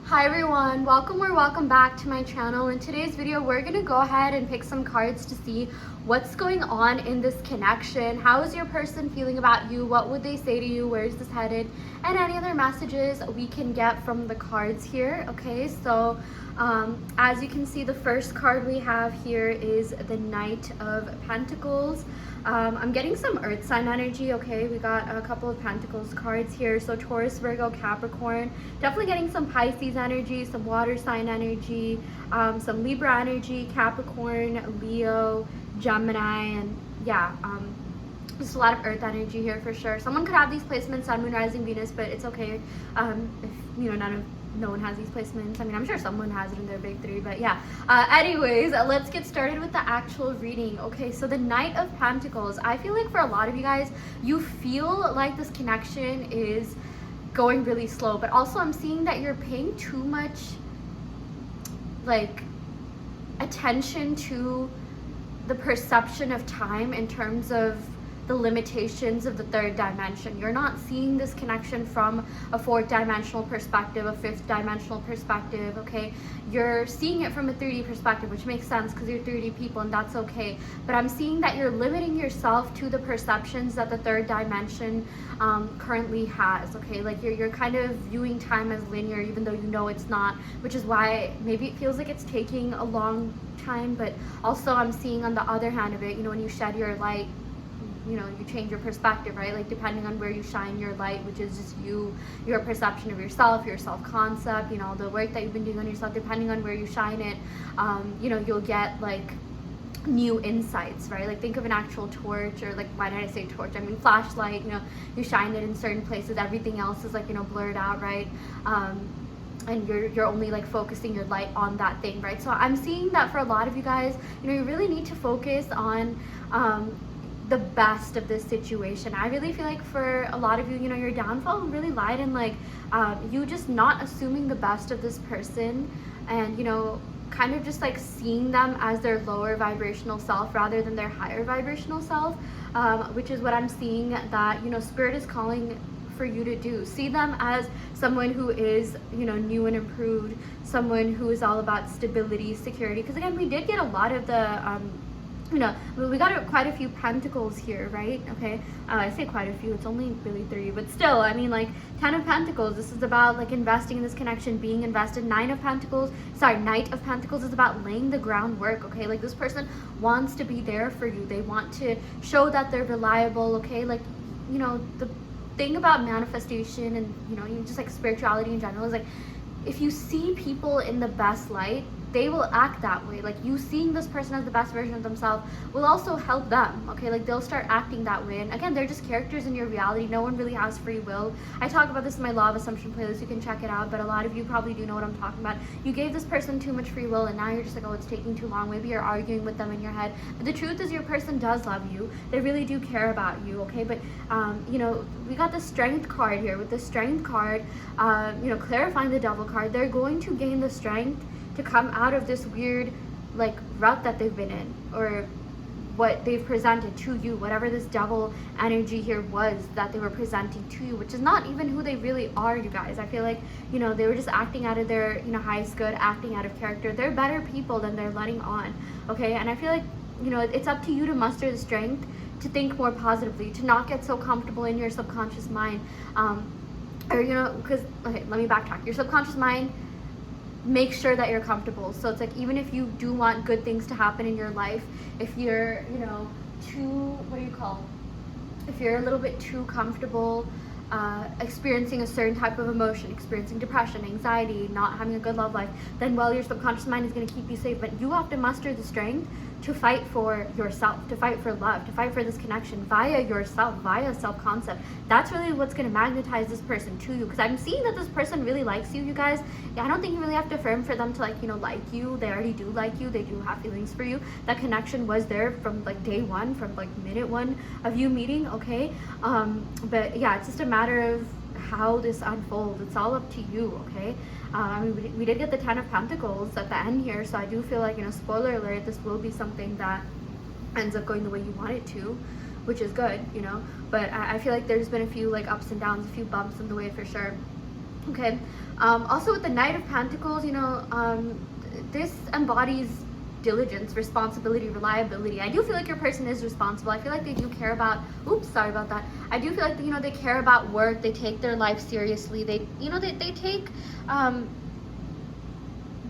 Hi everyone, welcome or welcome back to my channel. In today's video, we're gonna go ahead and pick some cards to see what's going on in this connection. How is your person feeling about you? What would they say to you? Where is this headed? And any other messages we can get from the cards here. Okay, so as you can see, the first card we have here is the Knight of Pentacles. I'm getting some earth sign energy. Okay, we got a couple of Pentacles cards here, so Taurus, Virgo, Capricorn. Definitely getting some Pisces energy, some water sign energy, some Libra energy, Capricorn, Leo, Gemini, and yeah, just a lot of earth energy here for sure. Someone could have these placements, Sun, Moon, Rising, Venus, but it's okay if no one has these placements. I mean, I'm sure someone has it in their big three, but yeah. Anyways, let's get started with the actual reading. Okay, so the Knight of Pentacles. I feel like for a lot of you guys, you feel like this connection is going really slow, but also I'm seeing that you're paying too much like attention to the perception of time in terms of the limitations of the third dimension. You're not seeing this connection from a fourth dimensional perspective, a fifth dimensional perspective, okay? You're seeing it from a 3D perspective, which makes sense because you're 3D people and that's okay. But I'm seeing that you're limiting yourself to the perceptions that the third dimension currently has, okay? Like you're kind of viewing time as linear even though you know it's not, which is why maybe it feels like it's taking a long time. But also I'm seeing on the other hand of it, when you shed your light, you change your perspective, right? Like depending on where you shine your light, which is just your perception of yourself, your self-concept, the work that you've been doing on yourself, depending on where you shine it, you'll get like new insights, right? Like think of an actual torch, or like, why did I say torch? I mean flashlight. You shine it in certain places, everything else is like blurred out, right? And you're only like focusing your light on that thing, right? So I'm seeing that for a lot of you guys, you really need to focus on the best of this situation. I really feel like for a lot of you, your downfall really lied in like you just not assuming the best of this person, and kind of just like seeing them as their lower vibrational self rather than their higher vibrational self, which is what I'm seeing that Spirit is calling for you to do. See them as someone who is new and improved, someone who is all about stability, security, because again, we did get a lot of the we got quite a few pentacles here, right? Okay, I say quite a few, it's only really 3, but still, I mean, like 10 of Pentacles, this is about like investing in this connection, being invested. Knight of Pentacles is about laying the groundwork, okay? Like this person wants to be there for you. They want to show that they're reliable, okay? Like, the thing about manifestation and, just like spirituality in general is like, if you see people in the best light, they will act that way. Like you seeing this person as the best version of themselves will also help them, okay? Like they'll start acting that way. And again, they're just characters in your reality. No one really has free will. I talk about this in my Law of Assumption playlist. You can check it out, but a lot of you probably do know what I'm talking about. You gave this person too much free will and now you're just like, oh, it's taking too long. Maybe you're arguing with them in your head. But the truth is your person does love you. They really do care about you, okay? But, we got the Strength card here. With the Strength card, clarifying the Devil card, they're going to gain the strength to come out of this weird like rut that they've been in, or what they've presented to you, whatever this devil energy here was that they were presenting to you, which is not even who they really are, you guys. I feel like they were just acting out of their highest good, acting out of character. They're better people than they're letting on, okay? And I feel like it's up to you to muster the strength to think more positively, to not get so comfortable in your subconscious mind, because okay, let me backtrack. Your subconscious mind, make sure that you're comfortable. So it's like, even if you do want good things to happen in your life, if you're if you're a little bit too comfortable experiencing a certain type of emotion, experiencing depression, anxiety, not having a good love life, then your subconscious mind is going to keep you safe. But you have to muster the strength to fight for yourself, to fight for love, to fight for this connection via yourself, via self-concept. That's really what's going to magnetize this person to you, because I'm seeing that this person really likes you, you guys. I don't think you really have to affirm for them to like you. They already do like you. They do have feelings for you. That connection was there from like day one, from like minute one of you meeting, okay? But yeah, it's just a matter of how this unfolds. It's all up to you, okay? I mean, we did get the 10 of Pentacles at the end here, so I do feel like, spoiler alert, this will be something that ends up going the way you want it to, which is good, but I feel like there's been a few like ups and downs, a few bumps in the way for sure. Okay. Also with the Knight of Pentacles, this embodies diligence, responsibility, reliability. I do feel like your person is responsible. I feel like they do care about, oops, sorry about that. I do feel like, they care about work. They take their life seriously. They take,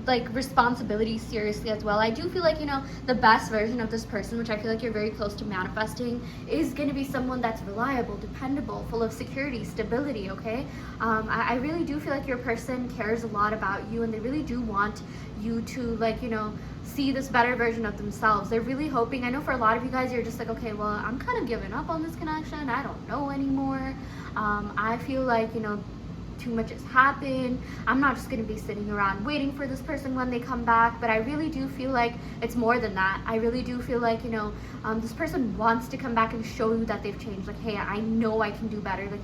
like responsibility seriously as well. I do feel like, the best version of this person, which I feel like you're very close to manifesting, is going to be someone that's reliable, dependable, full of security, stability, okay? I really do feel like your person cares a lot about you, and they really do want you to, like, see this better version of themselves. They're really hoping, I know for a lot of you guys, you're just like, okay, well, I'm kind of giving up on this connection. I don't know anymore. I feel like, too much has happened. I'm not just going to be sitting around waiting for this person when they come back. But I really do feel like it's more than that. I really do feel like, this person wants to come back and show you that they've changed. Like, hey, I know I can do better. Like,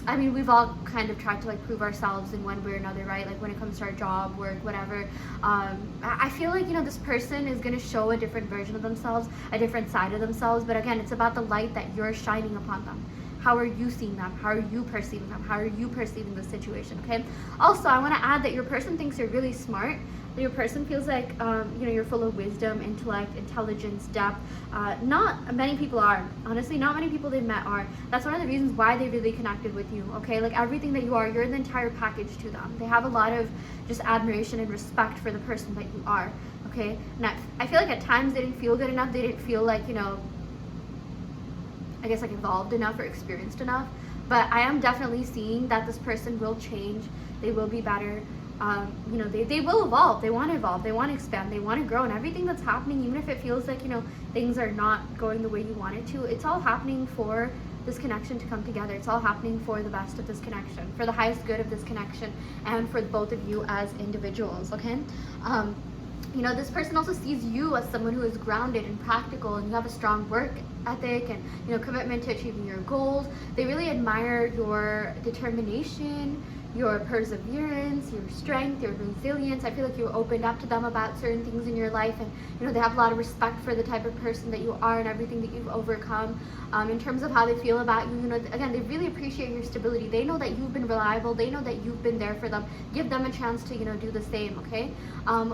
I mean, we've all kind of tried to like prove ourselves in one way or another, right? Like when it comes to our job, work, whatever. I feel like, this person is going to show a different version of themselves, a different side of themselves. But again, it's about the light that you're shining upon them. How are you seeing them? How are you perceiving them? How are you perceiving the situation, okay? Also, I want to add that your person thinks you're really smart. That your person feels like, you're full of wisdom, intellect, intelligence, depth. Not many people are. Honestly, not many people they've met are. That's one of the reasons why they really connected with you, okay? Like everything that you are, you're the entire package to them. They have a lot of just admiration and respect for the person that you are, okay? Now, I feel like at times they didn't feel good enough. They didn't feel like, I guess like evolved enough or experienced enough, but I am definitely seeing that this person will change. They will be better. They will evolve. They want to evolve. They want to expand. They want to grow, and everything that's happening, even if it feels like, things are not going the way you want it to, it's all happening for this connection to come together. It's all happening for the best of this connection, for the highest good of this connection, and for both of you as individuals, okay? This person also sees you as someone who is grounded and practical, and you have a strong work ethic and, commitment to achieving your goals. They really admire your determination, your perseverance, your strength, your resilience. I feel like you opened up to them about certain things in your life, and they have a lot of respect for the type of person that you are and everything that you've overcome. In terms of how they feel about you, again, they really appreciate your stability. They know that you've been reliable. They know that you've been there for them. Give them a chance to, do the same, okay?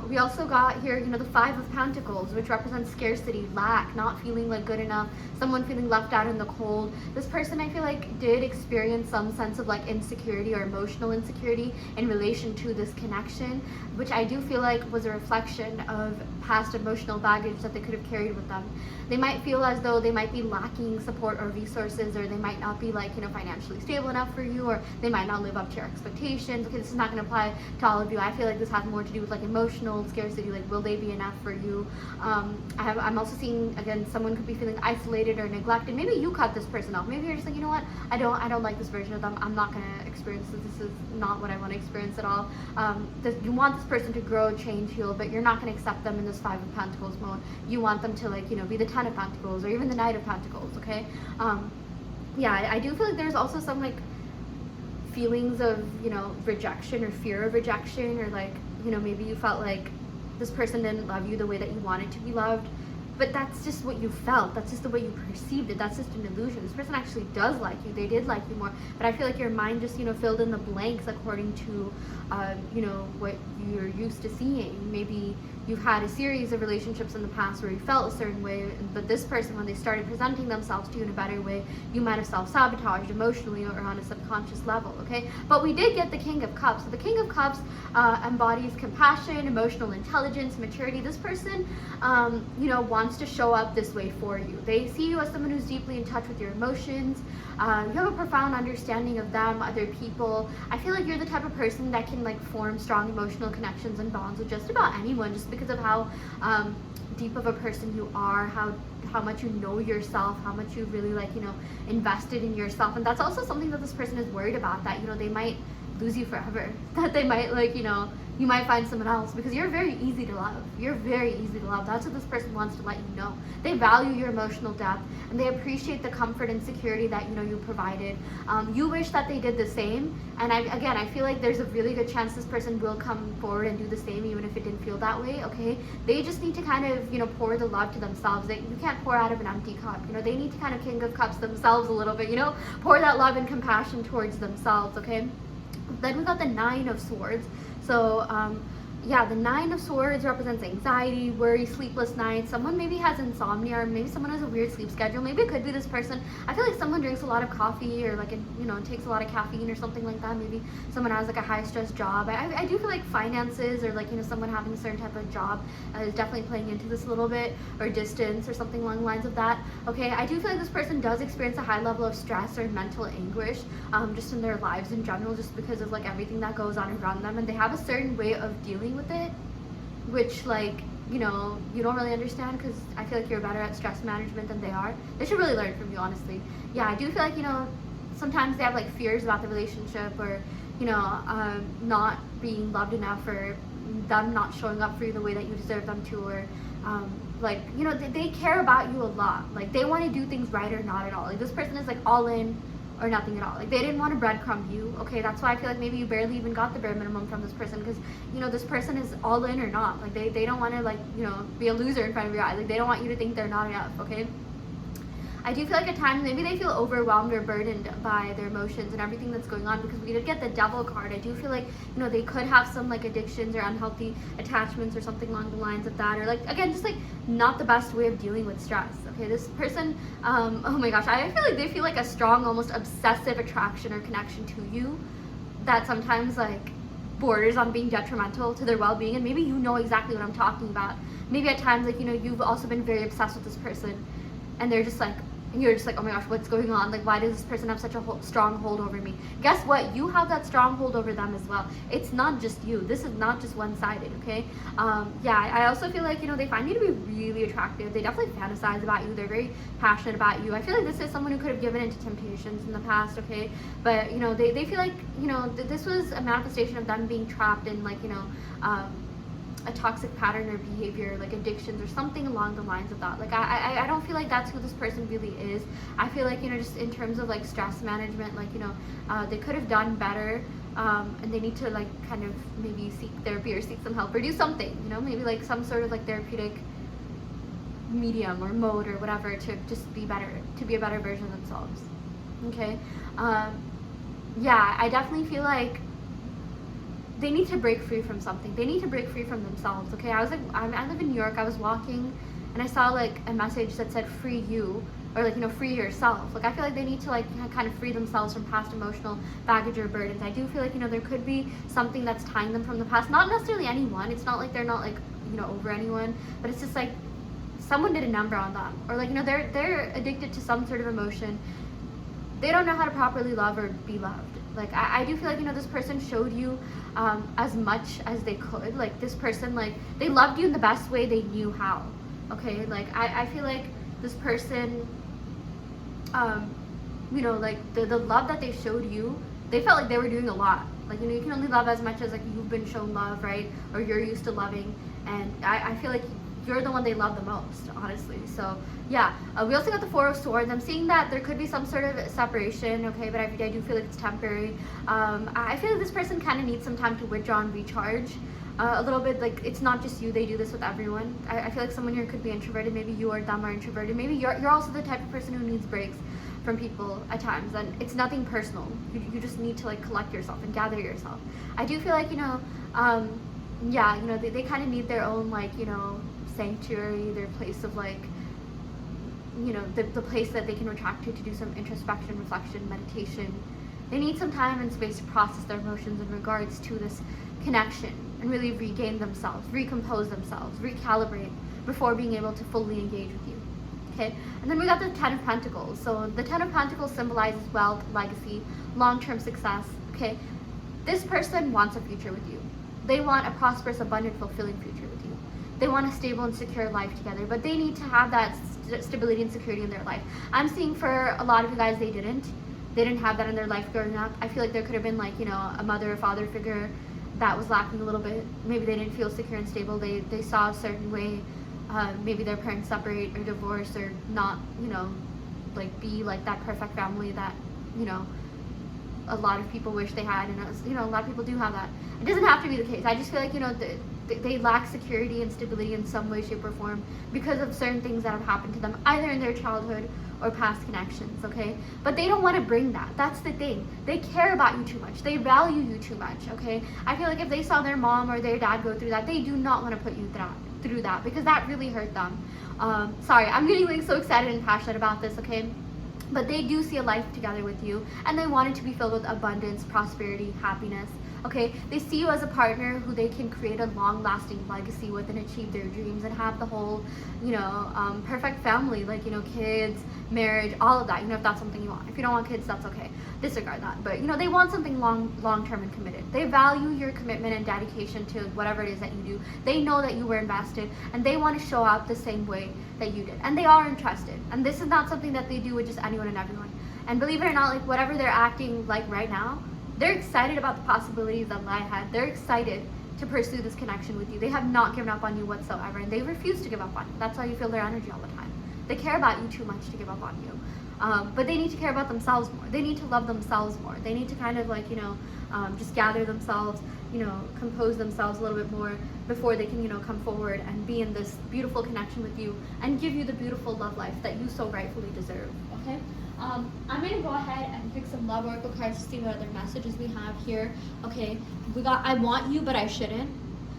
We also got here, the Five of Pentacles, which represents scarcity, lack, not feeling like good enough, someone feeling left out in the cold. This person, I feel like, did experience some sense of like insecurity or emotional insecurity in relation to this connection, which I do feel like was a reflection of past emotional baggage that they could have carried with them. They might feel as though they might be lacking support or resources, or they might not be like, financially stable enough for you, or they might not live up to your expectations. Okay, this is not going to apply to all of you. I feel like this has more to do with like emotional scarcity, like will they be enough for you? I'm also seeing, again, someone could be feeling isolated or neglected. Maybe you cut this person off. Maybe you're just like, what, I don't like this version of them. I'm not going to experience this. This is not what I want to experience at all. You want this person to grow, change, heal, but you're not going to accept them in this Five of Pentacles mode. You want them to like, be the Ten of Pentacles or even the Knight of Pentacles, okay? I do feel like there's also some like feelings of, rejection or fear of rejection, or like, maybe you felt like this person didn't love you the way that you wanted to be loved. But that's just what you felt. That's just the way you perceived it. That's just an illusion. This person actually does like you. They did like you more. But I feel like your mind just, filled in the blanks according to, what you're used to seeing. Maybe you've had a series of relationships in the past where you felt a certain way, but this person, when they started presenting themselves to you in a better way, you might have self-sabotaged emotionally or on a subconscious level, okay? But we did get the King of Cups. So the King of Cups embodies compassion, emotional intelligence, maturity. This person, wants to show up this way for you. They see you as someone who's deeply in touch with your emotions. You have a profound understanding of them, other people. I feel like you're the type of person that can like form strong emotional connections and bonds with just about anyone, just because of how deep of a person you are, how much you know yourself, how much you really like, invested in yourself. And that's also something that this person is worried about, that, they might lose you forever, that they might like, you might find someone else, because you're very easy to love. You're very easy to love. That's what this person wants to let you know. They value your emotional depth, and they appreciate the comfort and security that you provided. You wish that they did the same, and I feel like there's a really good chance this person will come forward and do the same, even if it didn't feel that way. Okay, they just need to kind of pour the love to themselves. You can't pour out of an empty cup. They need to kind of King of Cups themselves a little bit. Pour that love and compassion towards themselves. Okay. Then we got the Nine of Swords. So yeah, the Nine of Swords represents anxiety, worry, sleepless nights. Someone maybe has insomnia, or maybe someone has a weird sleep schedule. Maybe it could be this person. I feel like someone drinks a lot of coffee, or like, takes a lot of caffeine or something like that. Maybe someone has like a high stress job. I do feel like finances, or like, someone having a certain type of job is definitely playing into this a little bit, or distance or something along the lines of that. Okay, I do feel like this person does experience a high level of stress or mental anguish just in their lives in general, just because of like everything that goes on around them, and they have a certain way of dealing with it, which like, you don't really understand, because I feel like you're better at stress management than they are. They should really learn from you, honestly. Yeah, I do feel like, sometimes they have like fears about the relationship, or not being loved enough, or them not showing up for you the way that you deserve them to, or like, they care about you a lot. Like, they want to do things right or not at all. Like, this person is like all in or nothing at all. Like, they didn't want to breadcrumb you. Okay, that's why I feel like maybe you barely even got the bare minimum from this person, because this person is all in or not. Like, they don't want to, like, be a loser in front of your eyes. Like, they don't want you to think they're not enough. Okay, I do feel like at times maybe they feel overwhelmed or burdened by their emotions and everything that's going on, because we did get the Devil card. I do feel like, they could have some like addictions or unhealthy attachments or something along the lines of that, or like, again, just like not the best way of dealing with stress. Okay, this person, oh my gosh, I feel like they feel like a strong, almost obsessive attraction or connection to you that sometimes like borders on being detrimental to their well-being. And maybe you know exactly what I'm talking about. Maybe at times, like, you've also been very obsessed with this person, and they're just like, and you're just like, oh my gosh, what's going on? Like, why does this person have such a strong hold over me? Guess what? You have that strong hold over them as well. It's not just you. This is not just one-sided, okay? Yeah, I also feel like, they find you to be really attractive. They definitely fantasize about you. They're very passionate about you. I feel like this is someone who could have given into temptations in the past, okay? But, they feel like, this was a manifestation of them being trapped in, like, a toxic pattern or behavior, like addictions or something along the lines of that. Like, I don't feel like that's who this person really is. I feel like, just in terms of like stress management, like, they could have done better, and they need to like kind of maybe seek therapy or seek some help or do something, maybe like some sort of like therapeutic medium or mode or whatever, to just be better, to be a better version of themselves. Okay, yeah, I definitely feel like they need to break free from something. They need to break free from themselves. Okay, I was like, I live in New York. I was walking, and I saw like a message that said "free you," or like, free yourself. Like, I feel like they need to like kind of free themselves from past emotional baggage or burdens. I do feel like, there could be something that's tying them from the past. Not necessarily anyone. It's not like they're not like, over anyone, but it's just like someone did a number on them, or like, they're addicted to some sort of emotion. They don't know how to properly love or be loved. Like, I do feel like, this person showed you as much as they could. Like, this person, like, they loved you in the best way they knew how. Okay, like, I feel like this person, like, the love that they showed you, they felt like they were doing a lot. Like, you can only love as much as, like, you've been shown love, right? Or you're used to loving. And I feel like you're the one they love the most, honestly. So yeah, we also got the Four of Swords. I'm seeing that there could be some sort of separation, okay, but I do feel like it's temporary. I feel like this person kind of needs some time to withdraw and recharge a little bit. Like, it's not just you, they do this with everyone. I feel like someone here could be introverted. Maybe you or them are introverted. Maybe you're also the type of person who needs breaks from people at times, and it's nothing personal. You just need to like collect yourself and gather yourself. I do feel like, yeah, they kind of need their own, like, sanctuary, their place of like, the place that they can retract to do some introspection, reflection, meditation. They need some time and space to process their emotions in regards to this connection and really regain themselves, recompose themselves, recalibrate before being able to fully engage with you. Okay, and then we got the Ten of Pentacles. So the Ten of Pentacles symbolizes wealth, legacy, long-term success. Okay, this person wants a future with you. They want a prosperous, abundant, fulfilling future with you. They want a stable and secure life together, but they need to have that stability and security in their life. I'm seeing for a lot of you guys, they didn't have that in their life growing up. I feel like there could have been like, a mother or father figure that was lacking a little bit. Maybe they didn't feel secure and stable. They saw a certain way. Maybe their parents separate or divorce, or not, like be like that perfect family that, a lot of people wish they had, and a lot of people do have that. It doesn't have to be the case. I just feel like, they lack security and stability in some way, shape, or form because of certain things that have happened to them, either in their childhood or past connections, okay? But they don't want to bring that. That's the thing. They care about you too much. They value you too much, okay? I feel like if they saw their mom or their dad go through that, they do not want to put you through that, because that really hurt them. Sorry, I'm getting like so excited and passionate about this, okay? But they do see a life together with you, and they want it to be filled with abundance, prosperity, happiness. Okay, they see you as a partner who they can create a long-lasting legacy with and achieve their dreams and have the whole, perfect family, like, kids, marriage, all of that. If that's something you want. If you don't want kids, that's okay. Disregard that. But they want something long-term and committed. They value your commitment and dedication to whatever it is that you do. They know that you were invested, and they want to show up the same way that you did. And they are interested. And this is not something that they do with just anyone and everyone. And believe it or not, like whatever they're acting like right now, they're excited about the possibilities that lie ahead. They're excited to pursue this connection with you. They have not given up on you whatsoever, and they refuse to give up on you. That's how you feel their energy all the time. They care about you too much to give up on you. But they need to care about themselves more. They need to love themselves more. They need to kind of just gather themselves, compose themselves a little bit more before they can, come forward and be in this beautiful connection with you and give you the beautiful love life that you so rightfully deserve, okay? I'm going to go ahead and pick some love oracle cards to see what other messages we have here. Okay, we got I want you, but I shouldn't.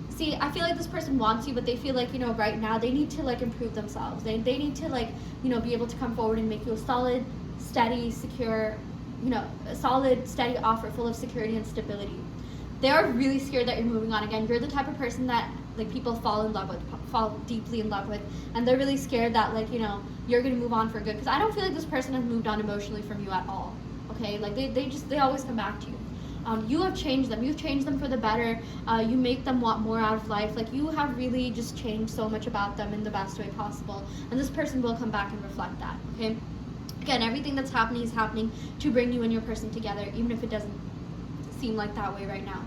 See, I feel like this person wants you, but they feel like, right now they need to improve themselves. They need to be able to come forward and make you a solid, steady, secure, a solid, steady offer full of security and stability. They are really scared that you're moving on again. You're the type of person that people fall deeply in love with, and they're really scared that you're gonna move on for good, because I don't feel like this person has moved on emotionally from you at all. Okay, they always come back to you. You have changed them. You've changed them for the better. You make them want more out of life. You have really just changed so much about them in the best way possible, and this person will come back and reflect that. Okay, again, everything that's happening is happening to bring you and your person together, even if it doesn't seem like that way right now.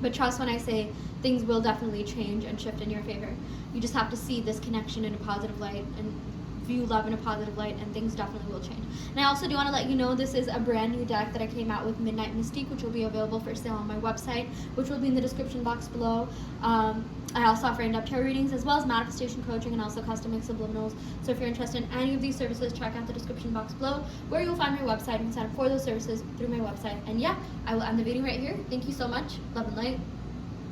But trust when I say things will definitely change and shift in your favor. You just have to see this connection in a positive light and view love in a positive light, and things definitely will change. And I also do want to let you know this is a brand new deck that I came out with, Midnight Mystique, which will be available for sale on my website, which will be in the description box below. I also offer in-depth tarot readings as well as manifestation coaching and also custom subliminals. So if you're interested in any of these services, check out the description box below where you'll find my website. You can sign up for those services through my website. And yeah, I will end the video right here. Thank you so much. Love and light.